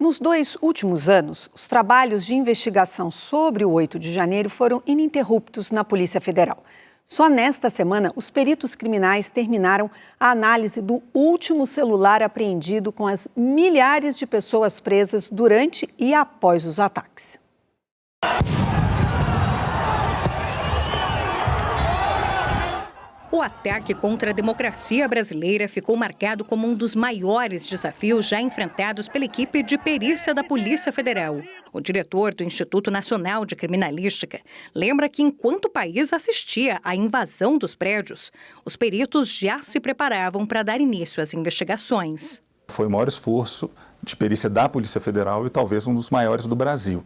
Nos 2 últimos anos, os trabalhos de investigação sobre o 8 de janeiro foram ininterruptos na Polícia Federal. Só nesta semana, os peritos criminais terminaram a análise do último celular apreendido com as milhares de pessoas presas durante e após os ataques. O ataque contra a democracia brasileira ficou marcado como um dos maiores desafios já enfrentados pela equipe de perícia da Polícia Federal. O diretor do Instituto Nacional de Criminalística lembra que, enquanto o país assistia à invasão dos prédios, os peritos já se preparavam para dar início às investigações. Foi o maior esforço de perícia da Polícia Federal e talvez um dos maiores do Brasil.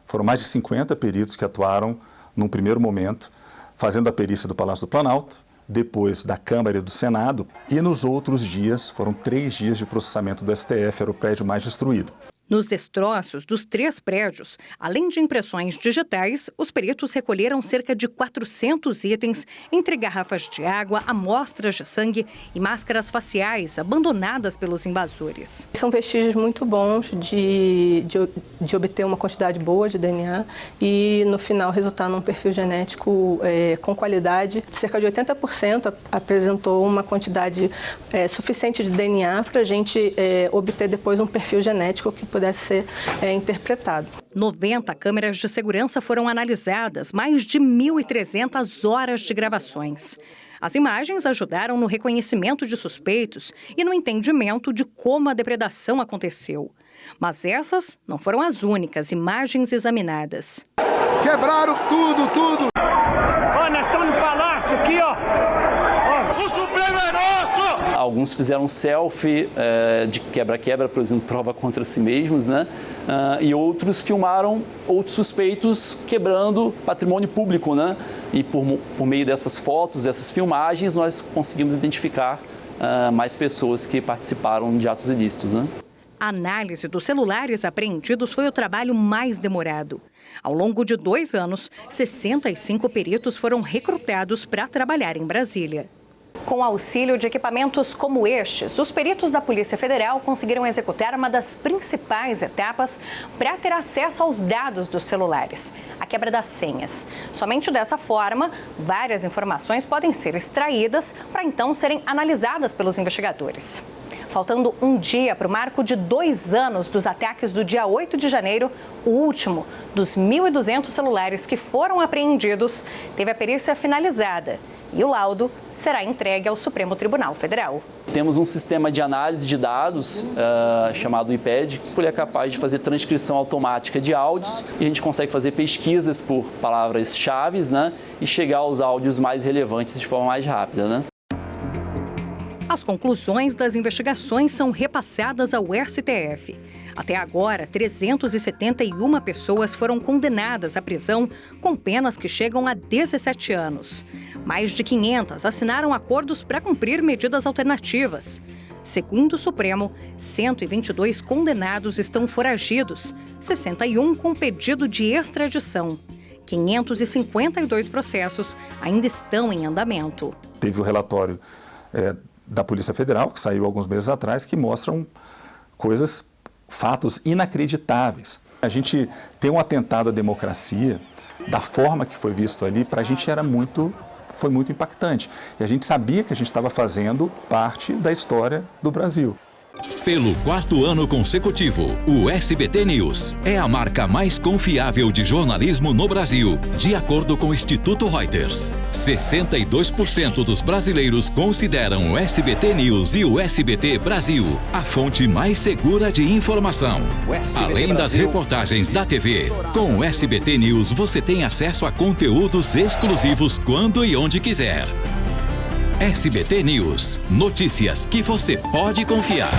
Foram mais de 50 peritos que atuaram num primeiro momento, fazendo a perícia do Palácio do Planalto, depois da Câmara e do Senado, e nos outros dias, foram 3 dias de processamento do STF, era o prédio mais destruído. Nos destroços dos 3 prédios, além de impressões digitais, os peritos recolheram cerca de 400 itens, entre garrafas de água, amostras de sangue e máscaras faciais abandonadas pelos invasores. São vestígios muito bons de obter uma quantidade boa de DNA e, no final, resultar num perfil genético com qualidade. Cerca de 80% apresentou uma quantidade suficiente de DNA para a gente obter depois um perfil genético que pudesse ser interpretado. 90 câmeras de segurança foram analisadas, mais de 1.300 horas de gravações. As imagens ajudaram no reconhecimento de suspeitos e no entendimento de como a depredação aconteceu. Mas essas não foram as únicas imagens examinadas. Quebraram tudo! Ó, nós estamos no palácio aqui, ó. O Supremo é nosso! Alguns fizeram selfie de quebra-quebra, produzindo prova contra si mesmos, né? E outros filmaram outros suspeitos quebrando patrimônio público, né? E por meio dessas fotos, dessas filmagens, nós conseguimos identificar mais pessoas que participaram de atos ilícitos, né? A análise dos celulares apreendidos foi o trabalho mais demorado. Ao longo de 2 anos, 65 peritos foram recrutados para trabalhar em Brasília. Com auxílio de equipamentos como estes, os peritos da Polícia Federal conseguiram executar uma das principais etapas para ter acesso aos dados dos celulares, a quebra das senhas. Somente dessa forma, várias informações podem ser extraídas para então serem analisadas pelos investigadores. Faltando um dia para o marco de 2 anos dos ataques do dia 8 de janeiro, o último dos 1.200 celulares que foram apreendidos teve a perícia finalizada e o laudo será entregue ao Supremo Tribunal Federal. Temos um sistema de análise de dados chamado IPED, que ele é capaz de fazer transcrição automática de áudios e a gente consegue fazer pesquisas por palavras-chave, né, e chegar aos áudios mais relevantes de forma mais rápida, né? As conclusões das investigações são repassadas ao STF. Até agora, 371 pessoas foram condenadas à prisão com penas que chegam a 17 anos. Mais de 500 assinaram acordos para cumprir medidas alternativas. Segundo o Supremo, 122 condenados estão foragidos, 61 com pedido de extradição. 552 processos ainda estão em andamento. Teve o relatório da Polícia Federal, que saiu alguns meses atrás, que mostram fatos inacreditáveis. A gente tem um atentado à democracia, da forma que foi visto ali, para a gente foi muito impactante. E a gente sabia que a gente estava fazendo parte da história do Brasil. Pelo 4º ano consecutivo, o SBT News é a marca mais confiável de jornalismo no Brasil, de acordo com o Instituto Reuters. 62% dos brasileiros consideram o SBT News e o SBT Brasil a fonte mais segura de informação. Além das reportagens da TV, com o SBT News você tem acesso a conteúdos exclusivos quando e onde quiser. SBT News. Notícias que você pode confiar.